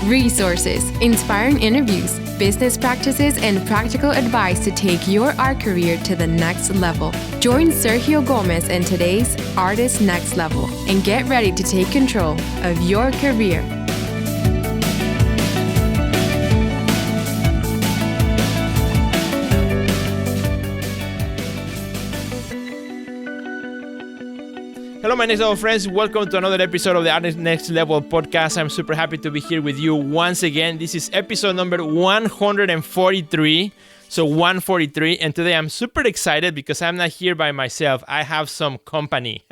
resources, inspiring interviews, business practices, and practical advice to take your art career to the next level. Join Sergio Gomez in today's Artist Next Level and get ready to take control of your career. Hello, my next level friends. Welcome to another episode of the Artist Next Level podcast. I'm super happy to be here with you once again. This is episode number 143. So 143. And today I'm super excited because I'm not here by myself. I have some company.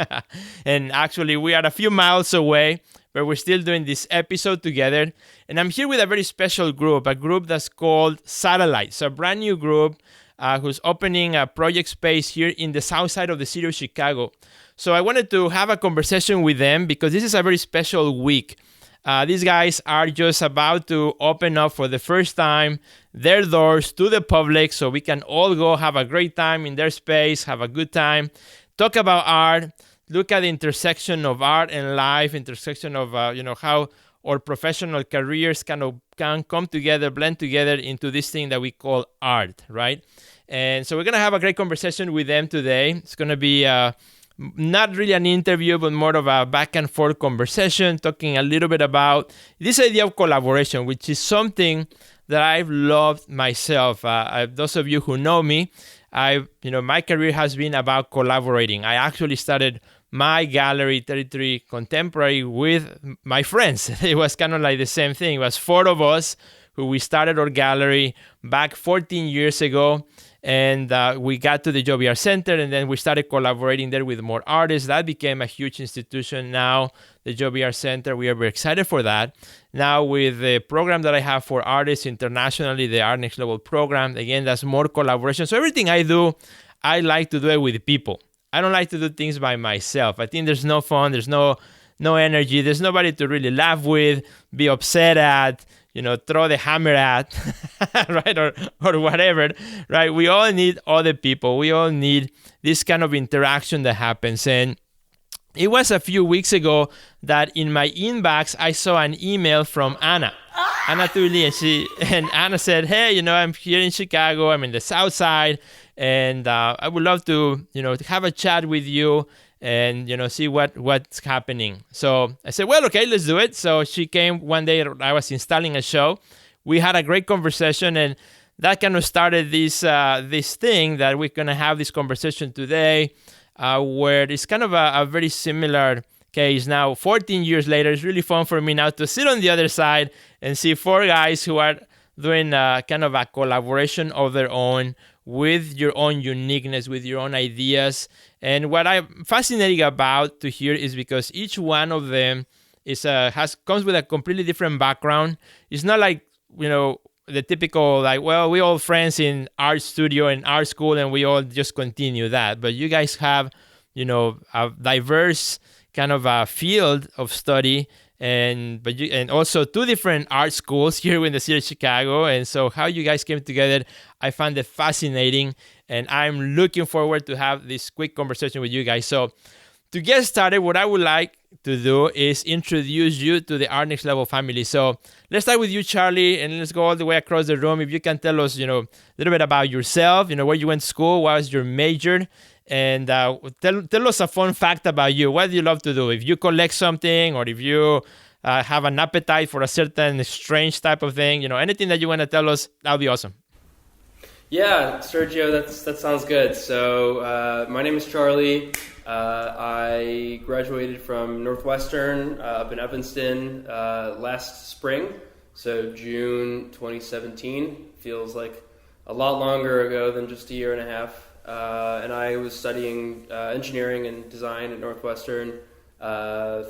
And actually, we are a few miles away, but we're still doing this episode together. And I'm here with a very special group, a group that's called Satellite. So a brand new group who's opening a project space here in the south side of the city of Chicago. So I wanted to have a conversation with them because this is a very special week. These guys are just about to open up for the first time their doors to the public so we can all go have a great time in their space, have a good time, talk about art, look at the intersection of art and life, intersection of how our professional careers can come together, blend together into this thing that we call art, right? And so we're going to have a great conversation with them today. It's going to be not really an interview, but more of a back and forth conversation, talking a little bit about this idea of collaboration, which is something that I've loved myself. Those of you who know me, my career has been about collaborating. I actually started my gallery, 33 Contemporary, with my friends. It was kind of like the same thing. It was four of us who we started our gallery back 14 years ago. And we got to the JBR Center, and then we started collaborating there with more artists. That became a huge institution now, the JBR Center. We are very excited for that. Now with the program that I have for artists internationally, the Art Next Level program, again, that's more collaboration. So everything I do, I like to do it with people. I don't like to do things by myself. I think there's no fun, there's no energy, there's nobody to really laugh with, be upset at, throw the hammer at, right, or whatever, right? We all need other people. We all need this kind of interaction that happens. And it was a few weeks ago that in my inbox, I saw an email from Anna Tulli, and Anna said, hey, I'm here in Chicago. I'm in the South Side, and I would love to, have a chat with you and, see what's happening. So I said, well, okay, let's do it. So she came one day, I was installing a show. We had a great conversation, and that kind of started this thing that we're going to have this conversation today, where it's kind of a very similar case. Now, 14 years later, it's really fun for me now to sit on the other side and see four guys who are doing kind of a collaboration of their own with your own uniqueness, with your own ideas. And what I'm fascinated about to hear is because each one of them comes with a completely different background. It's not like, the typical, like, well, we all friends in art studio and art school and we all just continue that. But you guys have, a diverse kind of a field of study and also two different art schools here in the city of Chicago. And so how you guys came together, I found it fascinating. And I'm looking forward to have this quick conversation with you guys. So to get started, what I would like to do is introduce you to the Art Next Level family. So let's start with you, Charlie, and let's go all the way across the room. If you can tell us, a little bit about yourself, where you went to school, what was your major, and tell us a fun fact about you. What do you love to do? If you collect something or if you have an appetite for a certain strange type of thing, anything that you want to tell us, that would be awesome. Yeah, Sergio, that sounds good. So my name is Charlie. I graduated from Northwestern up in Evanston last spring, so June 2017. Feels like a lot longer ago than just a year and a half. And I was studying engineering and design at Northwestern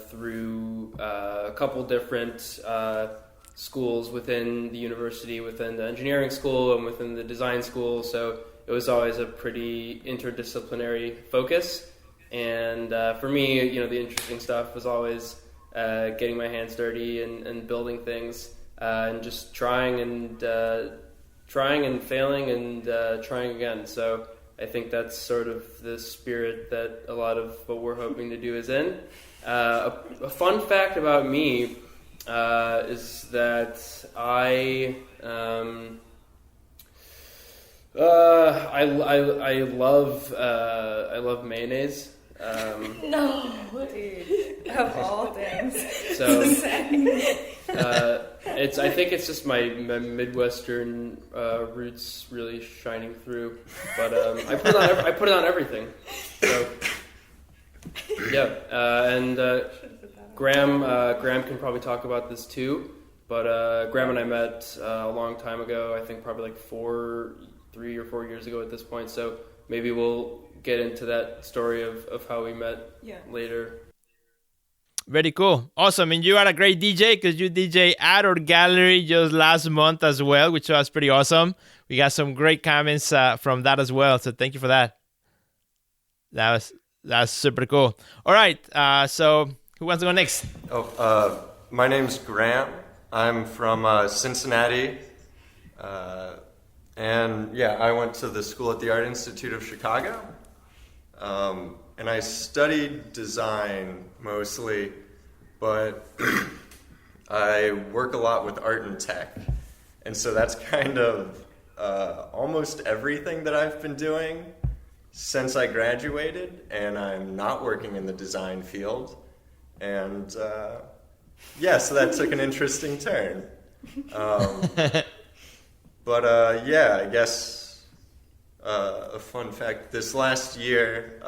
through a couple different schools within the university, within the engineering school and within the design school. So it was always a pretty interdisciplinary focus. And for me, the interesting stuff was always getting my hands dirty and building things and just trying and failing and trying again. So I think that's sort of the spirit that a lot of what we're hoping to do is in. A fun fact about me, is that I love mayonnaise. No, dude. Of all things. So I think it's just my Midwestern roots really shining through. But I put it on everything. So yeah, and Graham can probably talk about this too. But Graham and I met a long time ago. I think probably like 3 or 4 years ago at this point. So maybe we'll get into that story of how we met later. Very cool. Awesome. And you are a great DJ because you DJ at our gallery just last month as well, which was pretty awesome. We got some great comments from that as well. So thank you for that. That's super cool. All right. So who wants to go next? My name's Graham. I'm from Cincinnati. And I went to the school at the Art Institute of Chicago. And I studied design mostly, but I work a lot with art and tech. And so that's kind of almost everything that I've been doing since I graduated, and I'm not working in the design field. And so that took an interesting turn. I guess a fun fact, this last year,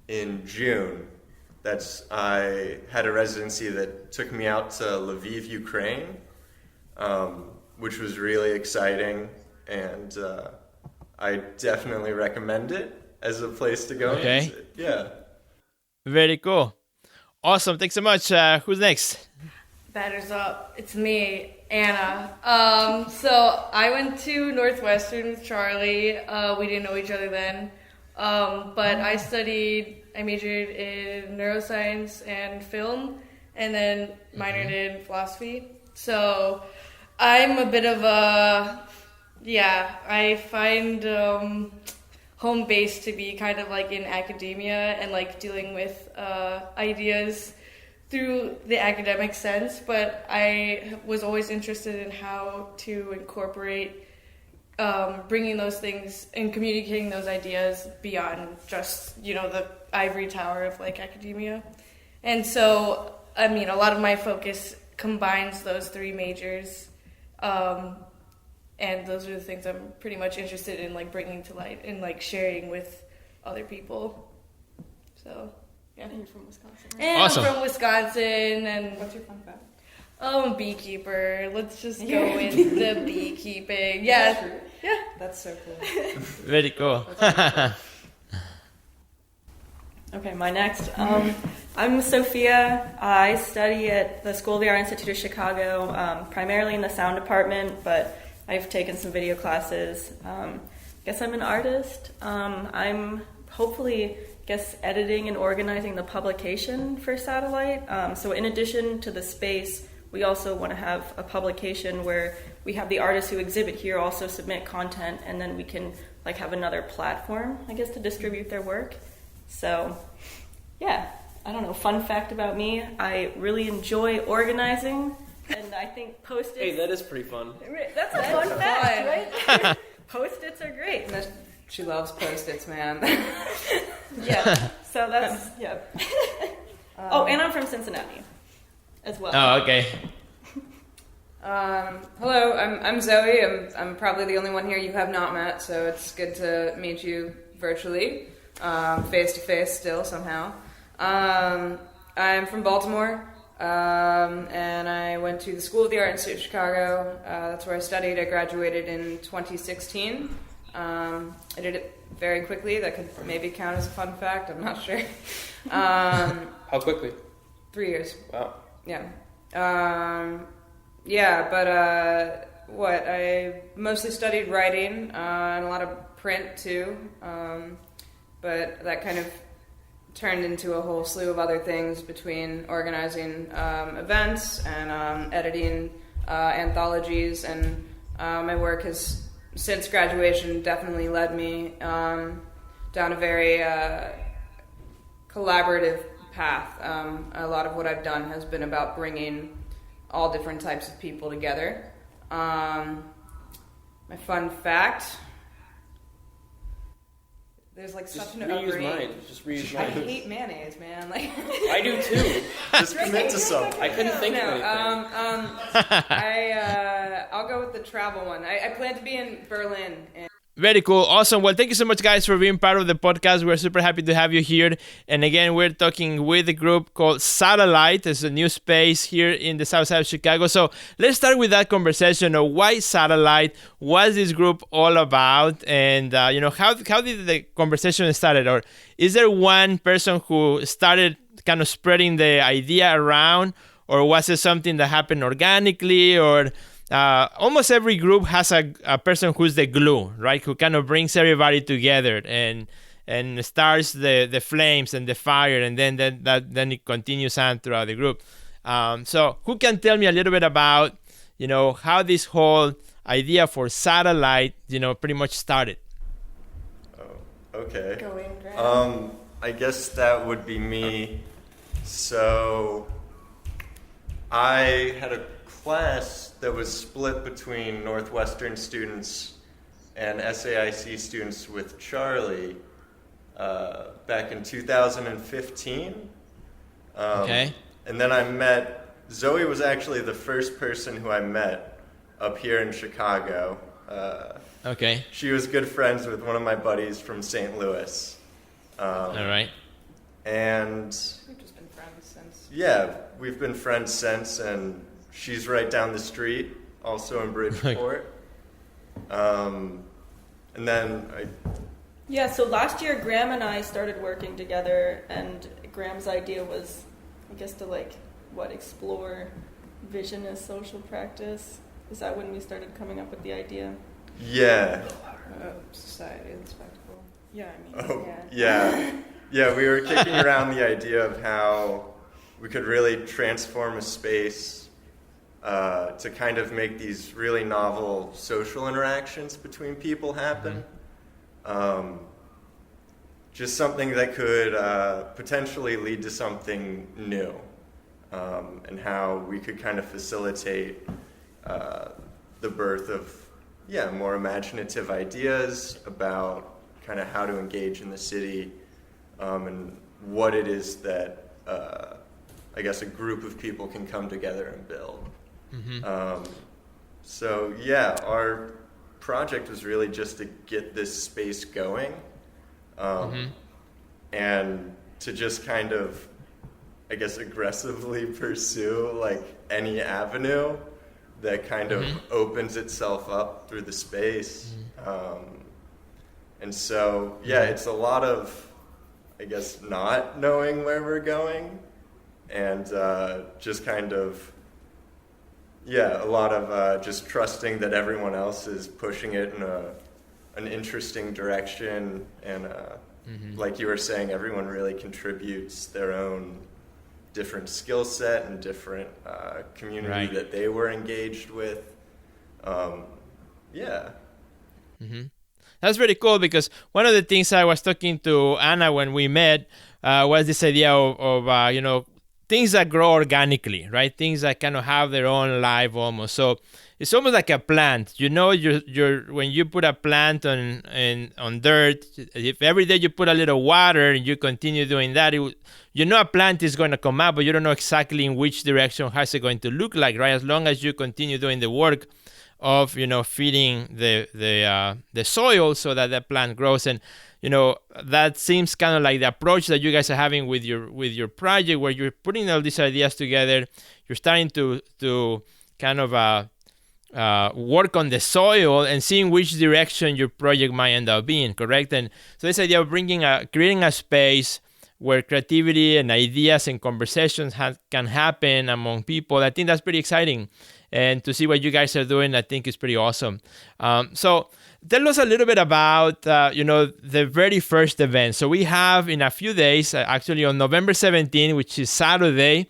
in June, I had a residency that took me out to Lviv, Ukraine, which was really exciting, and I definitely recommend it as a place to go. Okay. Yeah. Very cool. Awesome. Thanks so much. Who's next? Batters up. It's me, Anna. So I went to Northwestern with Charlie. We didn't know each other then. But I majored in neuroscience and film, and then minored in philosophy. So I'm a bit of I find home base to be kind of like in academia and like dealing with ideas through the academic sense, but I was always interested in how to incorporate bringing those things and communicating those ideas beyond just, the ivory tower of like academia. And so, a lot of my focus combines those three majors, and those are the things I'm pretty much interested in like bringing to light and like sharing with other people. So, yeah. And you're from Wisconsin, right? And Awesome. I'm from Wisconsin, and What's your fun fact? I'm a beekeeper. Let's just go with the beekeeping. Yeah. Yeah. That's so cool. Very cool. Okay, my next. I'm Sophia. I study at the School of the Art Institute of Chicago, primarily in the sound department, but I've taken some video classes. Guess I'm an artist. I'm hopefully editing and organizing the publication for Satellite. So in addition to the space, we also want to have a publication where we have the artists who exhibit here also submit content, and then we can like have another platform, to distribute their work. So, I don't know, fun fact about me, I really enjoy organizing, and I think Post-its... Hey, that is pretty fun. That's a fun fact, right? Post-its are great. She loves Post-its, man. So that's, and I'm from Cincinnati as well. Oh, okay. Hello, I'm Zoe. I'm probably the only one here you have not met, so it's good to meet you virtually, face to face still somehow. I'm from Baltimore, and I went to the School of the Art Institute of Chicago. That's where I studied. I graduated in 2016. I did it very quickly. That could maybe count as a fun fact. I'm not sure. How quickly? 3 years. Wow. Yeah. I mostly studied writing and a lot of print too, but that kind of turned into a whole slew of other things between organizing events and editing anthologies, and my work has since graduation definitely led me down a very collaborative path. A lot of what I've done has been about bringing all different types of people together. My fun fact, there's like Just such an reuse great... mine. Just reuse I mine. hate mayonnaise, man. Like I do too. Just commit to something. I couldn't think of anything. I'll go with the travel one. I plan to be in Berlin. Very cool. Awesome. Well, thank you so much, guys, for being part of the podcast. We're super happy to have you here. And again, we're talking with a group called Satellite. It's a new space here in the south side of Chicago. So let's start with that conversation of why Satellite? What's this group all about? And, how did the conversation started? Or is there one person who started kind of spreading the idea around? Or was it something that happened organically? Or... almost every group has a person who's the glue, right? Who kind of brings everybody together and starts the flames and the fire, and then it continues on throughout the group. So who can tell me a little bit about, how this whole idea for Satellite, pretty much started? Oh, okay. Go in, Graham. I guess that would be me. So I had a class that was split between Northwestern students and SAIC students with Charlie back in 2015. Okay. And then I met, Zoe was actually the first person who I met up here in Chicago. Okay. She was good friends with one of my buddies from St. Louis. All right. And We've just been friends since. yeah, we've been friends since, and she's right down the street, also in Bridgeport. And then Yeah, so last year Graham and I started working together, and Graham's idea was, I guess, to explore vision as social practice. Is that when we started coming up with the idea? yeah. Society and spectacle. Yeah, I mean, Oh, yeah. Yeah, we were kicking around the idea of how we could really transform a space to kind of make these really novel social interactions between people happen. Just something that could potentially lead to something new, and how we could kind of facilitate the birth of, more imaginative ideas about kind of how to engage in the city, and what it is that I guess a group of people can come together and build. So yeah, our project was really just to get this space going, and to just kind of, I guess, aggressively pursue any avenue that kind of opens itself up through the space. And so it's a lot of, I guess, not knowing where we're going, and just kind of a lot of just trusting that everyone else is pushing it in an interesting direction, and like you were saying, everyone really contributes their own different skill set and different community that they were engaged with. That's very cool, because one of the things I was talking to Anna when we met was this idea of things that grow organically, right? Things that kind of have their own life almost. So it's almost like a plant. When you put a plant on dirt, if every day you put a little water and you continue doing that, a plant is going to come up, but you don't know exactly in which direction how's it going to look like, right? As long as you continue doing the work of feeding the soil so that the plant grows. And that seems kind of like the approach that you guys are having with your project, where you're putting all these ideas together. You're starting to kind of work on the soil and seeing which direction your project might end up being, correct? And so this idea of creating a space where creativity and ideas and conversations can happen among people, I think that's pretty exciting. And to see what you guys are doing, I think is pretty awesome. So tell us a little bit about, the very first event. So we have in a few days, actually on November 17, which is Saturday,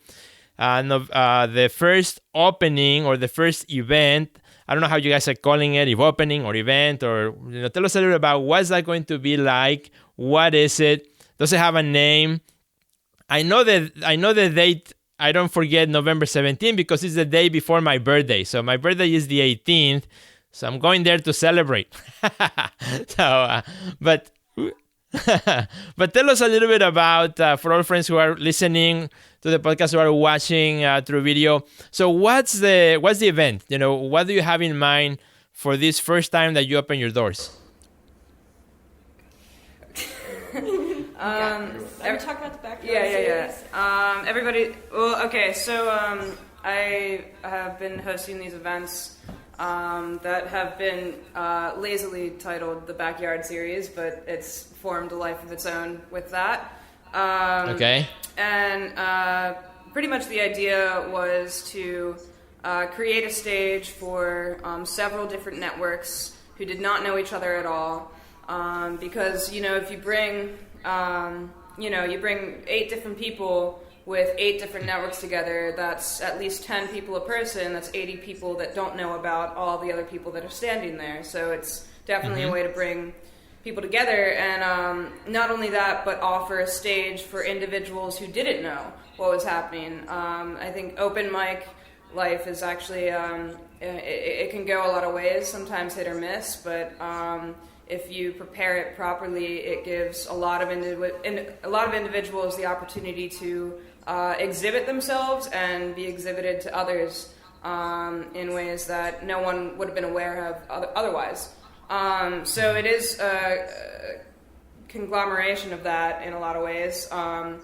the first opening or the first event. I don't know how you guys are calling it, if opening or event, or tell us a little bit about what's that going to be like. What is it? Does it have a name? I know the date. I don't forget November 17th because it's the day before my birthday. So my birthday is the 18th. So I'm going there to celebrate. But tell us a little bit about, for all friends who are listening to the podcast, who are watching through video. So what's the event? What do you have in mind for this first time that you open your doors? Are we talking about the backyard Yeah. series? Everybody. Well, okay. So I have been hosting these events that have been lazily titled the Backyard Series, but it's formed a life of its own with that. Okay. And pretty much the idea was to create a stage for several different networks who did not know each other at all. Because, if you bring, you bring 8 different people with 8 different networks together, that's at least 10 people a person, that's 80 people that don't know about all the other people that are standing there. So it's definitely a way to bring people together, and not only that, but offer a stage for individuals who didn't know what was happening. I think open mic life is actually, it can go a lot of ways, sometimes hit or miss, but if you prepare it properly, it gives a lot of individuals the opportunity to exhibit themselves and be exhibited to others in ways that no one would have been aware of otherwise. So it is a conglomeration of that in a lot of ways. And,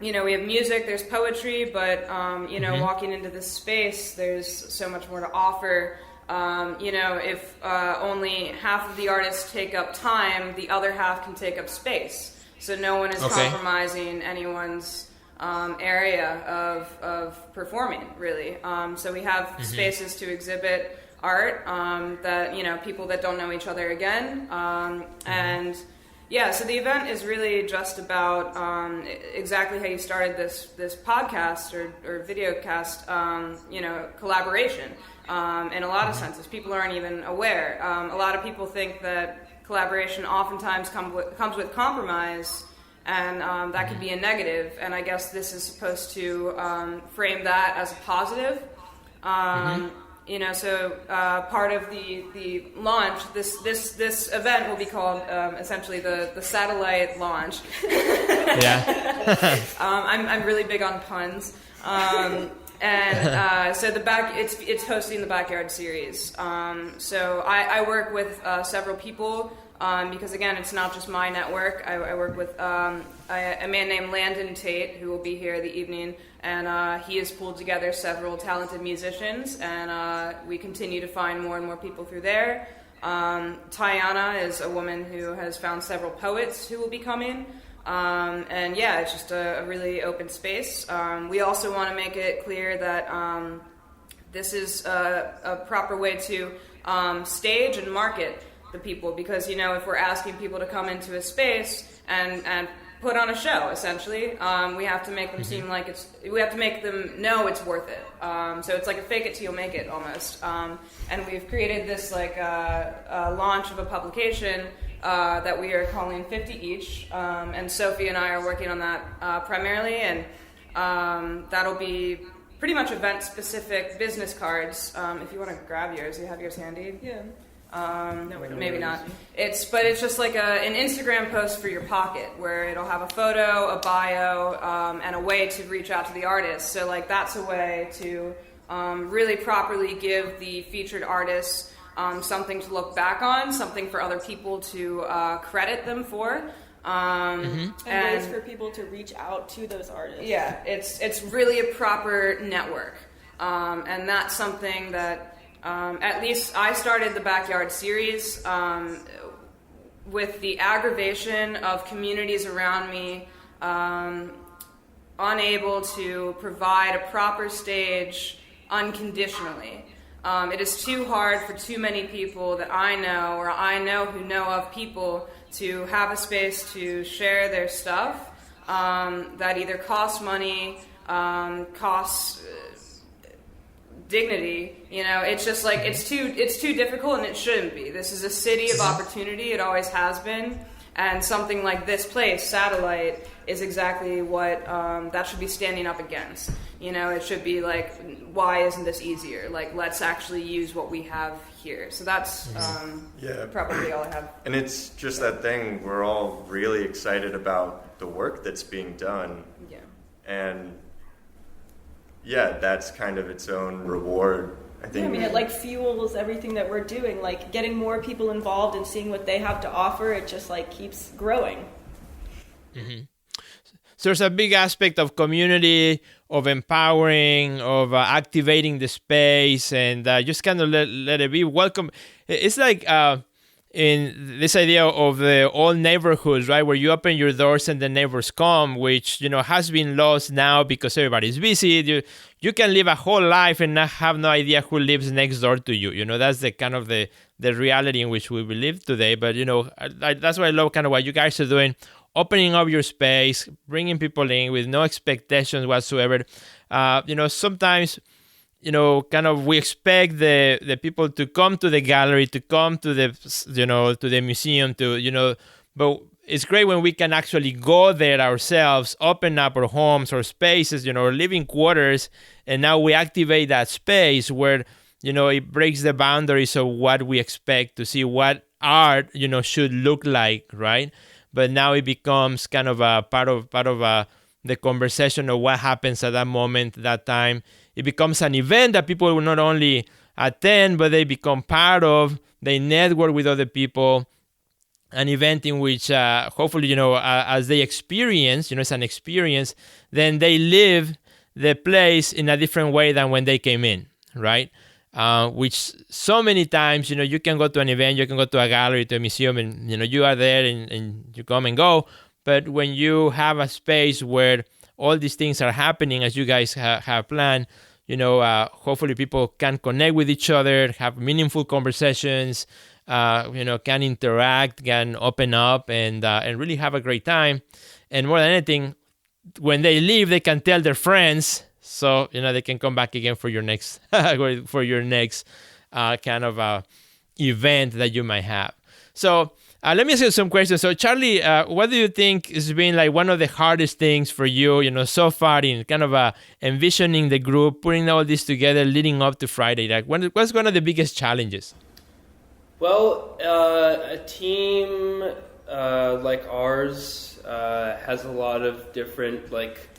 we have music, there's poetry, but, walking into this space, there's so much more to offer. If only half of the artists take up time, the other half can take up space. So no one is compromising anyone's area of performing, really. So we have spaces to exhibit art that, people that don't know each other again. And yeah, so the event is really just about exactly how you started this podcast or video cast, collaboration. In a lot of senses. People aren't even aware. A lot of people think that collaboration oftentimes comes with compromise, and that could be a negative. And I guess this is supposed to frame that as a positive. So part of the launch, this event will be called essentially the satellite launch. Yeah. I'm really big on puns. And so it's hosting the Backyard Series. So I work with several people because, again, it's not just my network. I work with a man named Landon Tate, who will be here the evening, and he has pulled together several talented musicians, and we continue to find more and more people through there. Tiana is a woman who has found several poets who will be coming. And yeah, it's just a really open space. We also want to make it clear that this is a proper way to stage and market the people, because if we're asking people to come into a space and put on a show, essentially, we have to make them seem like we have to make them know it's worth it. So it's like a fake it till you make it almost. And we've created this launch of a publication that we are calling 50 Each, and Sophie and I are working on that primarily, and that'll be pretty much event-specific business cards. If you want to grab yours, you have yours handy? Yeah. No, maybe not. It's just like an Instagram post for your pocket, where it'll have a photo, a bio, and a way to reach out to the artist. So that's a way to really properly give the featured artists something to look back on, something for other people to credit them for. And ways for people to reach out to those artists. Yeah, it's really a proper network. And that's something that, at least I started the Backyard Series with the aggravation of communities around me unable to provide a proper stage unconditionally. It is too hard for too many people that I know, or I know who know of people, to have a space to share their stuff that either costs money, costs dignity. It's just it's too difficult, and it shouldn't be. This is a city of opportunity. It always has been. And something like this place, Satellite, is exactly what that should be standing up against. You know, it should be like, why isn't this easier? Like, let's actually use what we have here. So that's probably all I have. And it's just that thing, we're all really excited about the work that's being done. Yeah. And yeah, that's kind of its own reward. I think. Yeah, I mean, it like fuels everything that we're doing. Like getting more people involved and seeing what they have to offer, it just like keeps growing. Mm-hmm. So there's a big aspect of community, of empowering, of activating the space, and just kind of let it be welcome. It's like in this idea of the old neighborhoods, right, where you open your doors and the neighbors come, which, you know, has been lost now because everybody's busy. You can live a whole life and not have no idea who lives next door to you. You know, that's the kind of the reality in which we live today. But, you know, that's what I love kind of what you guys are doing, opening up your space, bringing people in with no expectations whatsoever. You know, sometimes, you know, kind of we expect the people to come to the gallery, to come to the, you know, to the museum, to, you know, but it's great when we can actually go there ourselves, open up our homes or spaces, you know, living quarters, and now we activate that space where, you know, it breaks the boundaries of what we expect to see, what art, you know, should look like, right? But now it becomes kind of a part of the conversation of what happens at that moment, that time. It becomes an event that people will not only attend, but they become part of. They network with other people. An event in which, hopefully, you know, as they experience, you know, it's an experience, then they live the place in a different way than when they came in, right? Which so many times, you know, you can go to an event, you can go to a gallery, to a museum, and, you know, you are there and you come and go. But when you have a space where all these things are happening as you guys have planned, you know, hopefully people can connect with each other, have meaningful conversations, you know, can interact, can open up, and really have a great time. And more than anything, when they leave, they can tell their friends, so, you know, they can come back again for your next kind of event that you might have. So let me ask you some questions. So Charlie, what do you think has been like one of the hardest things for you, you know, so far in kind of envisioning the group, putting all this together, leading up to Friday? Like, what's one of the biggest challenges? Well, a team like ours has a lot of different, like,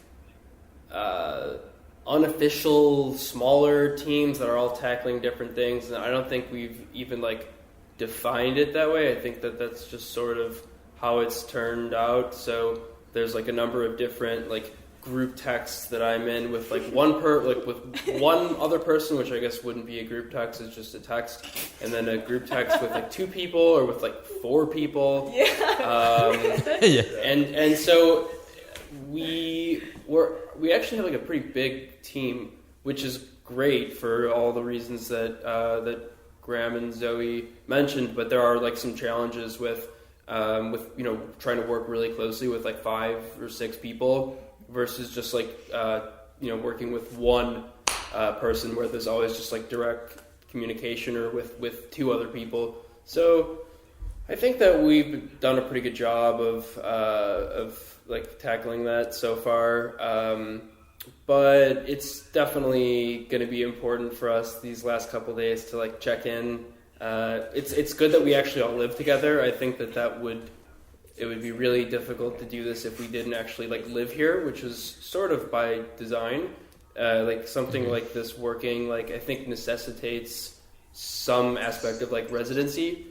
unofficial, smaller teams that are all tackling different things. And I don't think we've even, like, defined it that way. I think that that's just sort of how it's turned out. So there's, like, a number of different, like, group texts that I'm in with, like, with one other person, which I guess wouldn't be a group text, it's just a text, and then a group text with, like, 2 people or with, like, 4 people. And so we actually have, like, a pretty big team, which is great for all the reasons that Graham and Zoe mentioned, but there are, like, some challenges with you know, trying to work really closely with, like, 5 or 6 people versus just, like, you know, working with one person where there's always just, like, direct communication, or with 2 other people. So I think that we've done a pretty good job of like, tackling that so far. But it's definitely going to be important for us these last couple of days to, like, check in. It's good that we actually all live together. I think that it would be really difficult to do this if we didn't actually, like, live here, which was sort of by design. Like, something like this working, like, I think necessitates some aspect of, like, residency.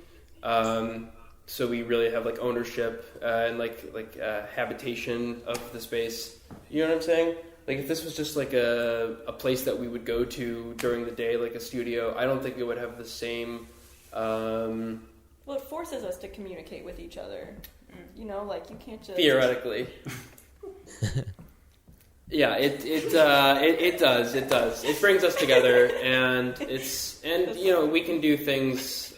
So we really have, like, ownership and like habitation of the space. You know what I'm saying? Like, if this was just, like, a place that we would go to during the day, like a studio, I don't think it would have the same... Well, it forces us to communicate with each other. You know, like, you can't just... Theoretically. Yeah, it does. It brings us together, and you know, we can do things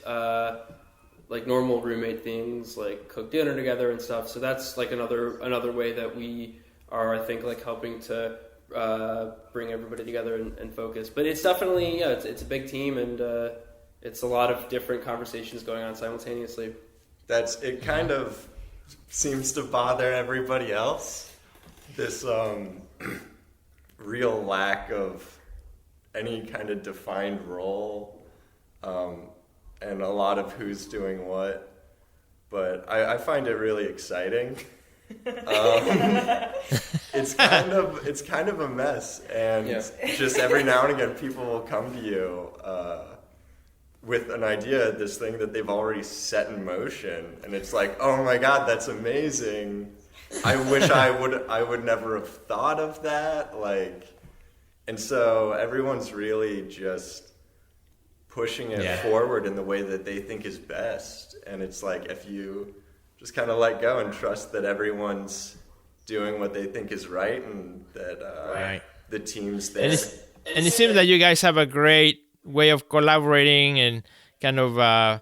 like normal roommate things, like cook dinner together and stuff. So that's, like, another way that we are, I think, like, helping to bring everybody together and focus. But it's definitely, yeah, it's a big team, and it's a lot of different conversations going on simultaneously. It kind of seems to bother everybody else. This real lack of any kind of defined role, and a lot of who's doing what. But I find it really exciting. It's kind of a mess, and just every now and again, people will come to you with an idea, this thing that they've already set in motion, and it's like, oh my God, that's amazing. I wish I would never have thought of that. Like, and so everyone's really just pushing it forward in the way that they think is best. And it's like, if you just kind of let go and trust that everyone's doing what they think is right, and that the team's there. And it seems that you guys have a great way of collaborating and kind of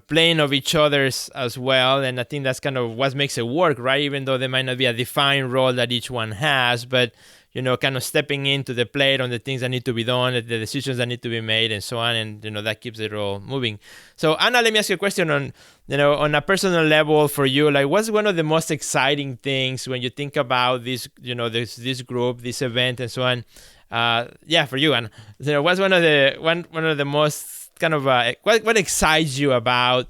playing of each other's as well. And I think that's kind of what makes it work, right? Even though there might not be a defined role that each one has, but kind of stepping into the plate on the things that need to be done, the decisions that need to be made, and so on, and that keeps it all moving. So Anna, let me ask you a question on on a personal level for you. Like, what's one of the most exciting things when you think about this, this group, this event, and so on? For you, Anna. What's one of the most kind of what excites you about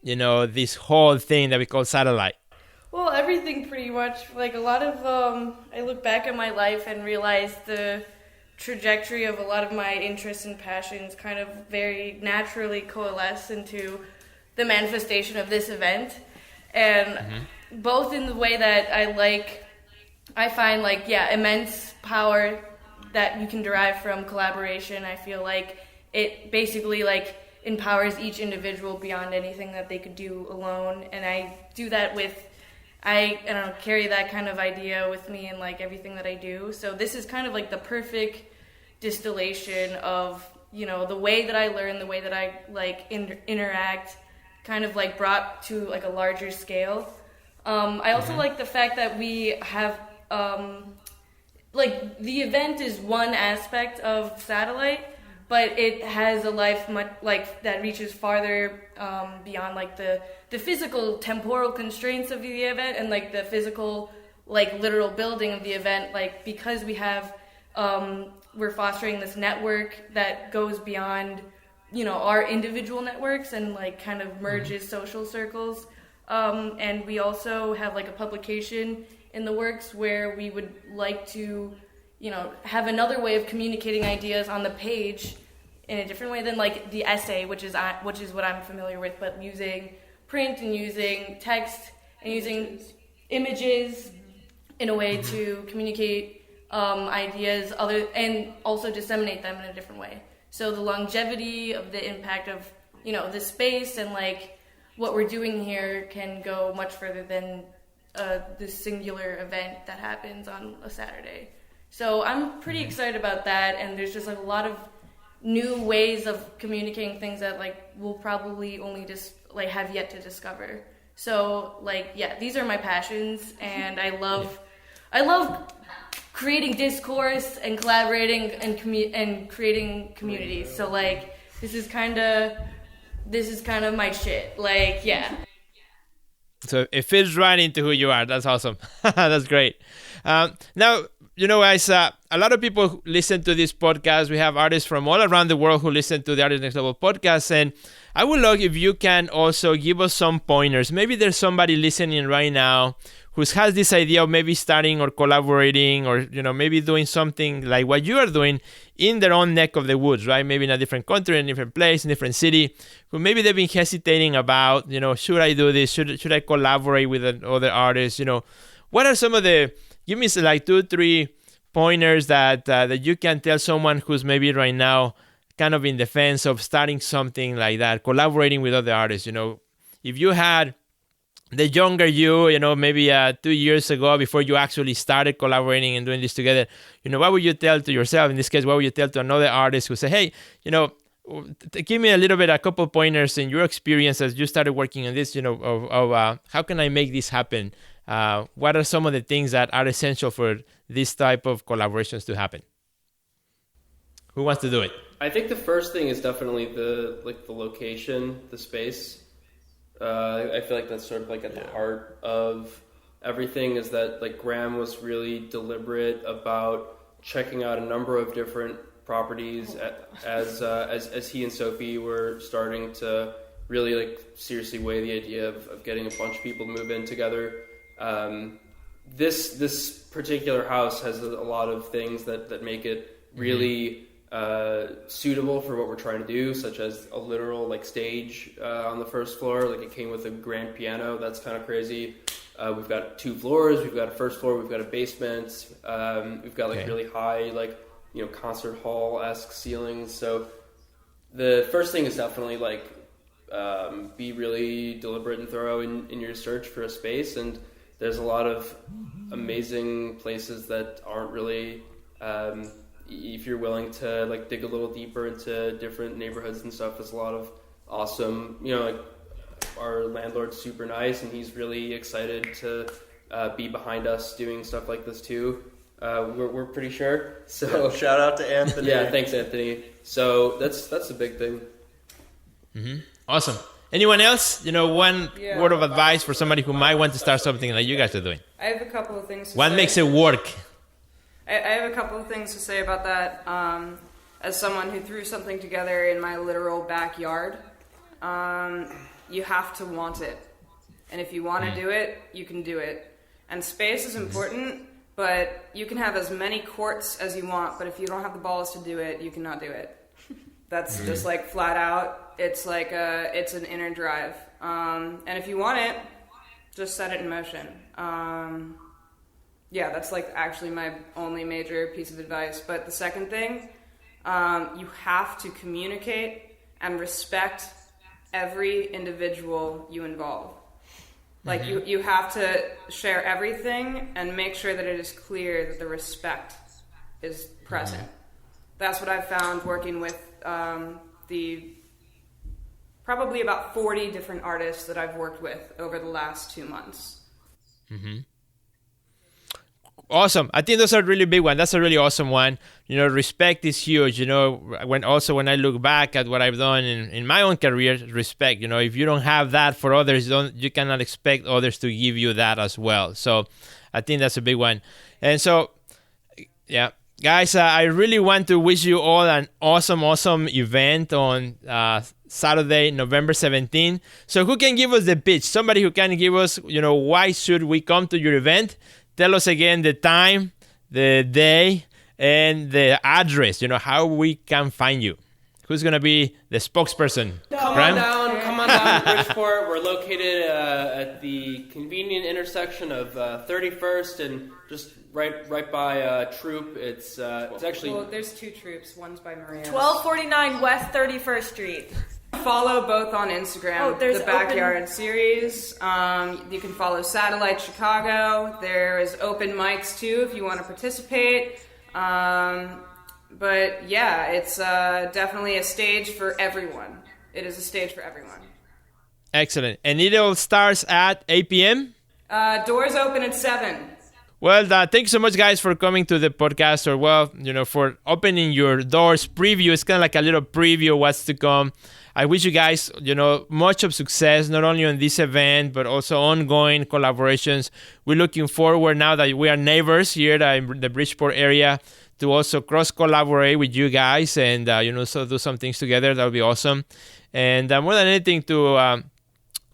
this whole thing that we call Satellite? Well, everything pretty much. Like a lot of, I look back at my life and realize the trajectory of a lot of my interests and passions kind of very naturally coalesce into the manifestation of this event. And both in the way that I find immense power that you can derive from collaboration. I feel like it basically empowers each individual beyond anything that they could do alone. And I do that I don't know, carry that kind of idea with me in everything that I do. So this is kind of the perfect distillation of, the way that I learn, the way that I interact, kind of brought to a larger scale. I also like the fact that we have, the event is one aspect of Satellite, but it has a life much that reaches farther beyond the physical temporal constraints of the event and the physical literal building of the event, because we have we're fostering this network that goes beyond our individual networks and kind of merges social circles, and we also have a publication in the works where we would like to have another way of communicating ideas on the page in a different way than the essay, which is what I'm familiar with, but using print and using text and using images in a way to communicate ideas and also disseminate them in a different way. So the longevity of the impact of the space and what we're doing here can go much further than this singular event that happens on a Saturday. So I'm pretty excited about that, and there's just a lot of new ways of communicating things that we'll probably only just have yet to discover. So these are my passions, and I love creating discourse and collaborating and creating communities. So this is kind of my shit. So it fits right into who you are. That's awesome. That's great. Now, guys, a lot of people who listen to this podcast. We have artists from all around the world who listen to the Artist Next Level podcast. And I would love if you can also give us some pointers. Maybe there's somebody listening right now who has this idea of maybe starting or collaborating or, maybe doing something like what you are doing in their own neck of the woods, right? Maybe in a different country, in a different place, in a different city. Who maybe they've been hesitating about, should I do this? Should I collaborate with other artists? What are some of give me 2-3 pointers that you can tell someone who's maybe right now kind of in the fence of starting something like that, collaborating with other artists. If you had the younger you, maybe 2 years ago before you actually started collaborating and doing this together, what would you tell to yourself? In this case, what would you tell to another artist who say, hey, give me a couple pointers in your experience as you started working on this, of how can I make this happen? What are some of the things that are essential for this type of collaborations to happen? Who wants to do it? I think the first thing is definitely the location, the space. I feel like that's sort of like at the heart of everything, is that like Graham was really deliberate about checking out a number of different properties as he and Sophie were starting to really like seriously weigh the idea of getting a bunch of people to move in together. This particular house has a lot of things that make it really suitable for what we're trying to do, such as a literal like stage on the first floor. Like it came with a grand piano. That's kind of crazy. We've got 2 floors. We've got a first floor. We've got a basement. We've got like really high, like, you know, concert hall-esque ceilings. So the first thing is definitely like be really deliberate and thorough in your search for a space. And there's a lot of amazing places that aren't really, if you're willing to like dig a little deeper into different neighborhoods and stuff, there's a lot of awesome, you know, like our landlord's super nice and he's really excited to be behind us doing stuff like this too. We're pretty sure. So shout out to Anthony. Yeah, thanks Anthony. So that's a big thing. Mm-hmm. Awesome. Anyone else? You know, one word of advice for somebody who might want to start something like you guys are doing. I have a couple of things to What say. makes it work? I have a couple of things to say about that. As someone who threw something together in my literal backyard, you have to want it. And if you want to do it, you can do it. And space is important, but you can have as many courts as you want, but if you don't have the balls to do it, you cannot do it. That's just like flat out. It's like it's an inner drive. And if you want it, just set it in motion. Yeah, that's like actually my only major piece of advice. But the second thing, you have to communicate and respect every individual you involve. Like you have to share everything and make sure that it is clear that the respect is present. That's what I've found working with the probably about 40 different artists that I've worked with over the last 2 months. Awesome. I think those are really big one. That's a really awesome one. You know, respect is huge. You know, when I look back at what I've done in my own career, respect. You know, if you don't have that for others, you cannot expect others to give you that as well. So I think that's a big one. And so, yeah. Guys, I really want to wish you all an awesome event on Saturday, November 17th. So who can give us the pitch? Somebody who can give us, you know, why should we come to your event? Tell us again the time, the day, and the address, you know, how we can find you. Who's going to be the spokesperson? Come on down to Bridgeport. We're located at the convenient intersection of 31st and just right by Troop. It's actually... Well, there's 2 troops. One's by Maria. 1249 West 31st Street. Follow both on Instagram. There's the Backyard Series. You can follow Satellite Chicago. There's open mics too if you want to participate. But yeah, it's definitely a stage for everyone. It is a stage for everyone. Excellent. And it all starts at 8 p.m.? Doors open at 7. Well, thanks so much, guys, for coming to the podcast, or, well, you know, for opening your doors. Preview. It's kind of like a little preview of what's to come. I wish you guys, you know, much of success, not only on this event, but also ongoing collaborations. We're looking forward, now that we are neighbors here in the Bridgeport area, to also cross-collaborate with you guys and, you know, so do some things together. That would be awesome. And more than anything, to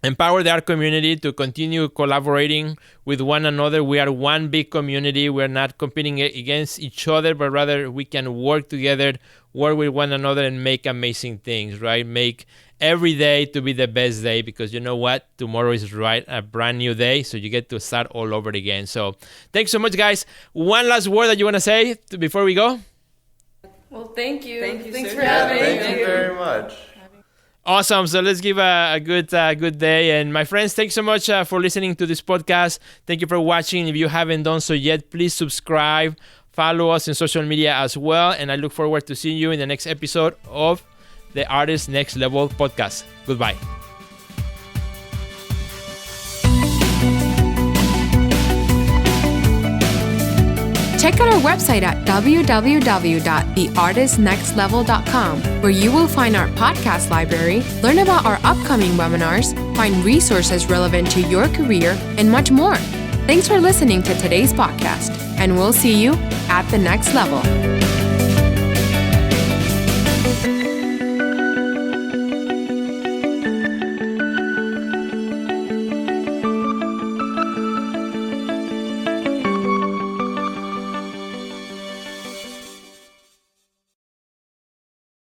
empower the art community to continue collaborating with one another. We are one big community. We're not competing against each other, but rather we can work together, work with one another, and make amazing things, right? Make every day to be the best day, because you know what? Tomorrow is a brand new day, so you get to start all over again. So thanks so much, guys. One last word that you want to say before we go? Well, thank you. Thanks so for much. having me. Thank you very much. Awesome. So let's give a good day. And my friends, thanks so much for listening to this podcast. Thank you for watching. If you haven't done so yet, please subscribe. Follow us on social media as well. And I look forward to seeing you in the next episode of the Artist Next Level podcast. Goodbye. Check out our website at www.theartistnextlevel.com, where you will find our podcast library, learn about our upcoming webinars, find resources relevant to your career, and much more. Thanks for listening to today's podcast, and we'll see you at the next level.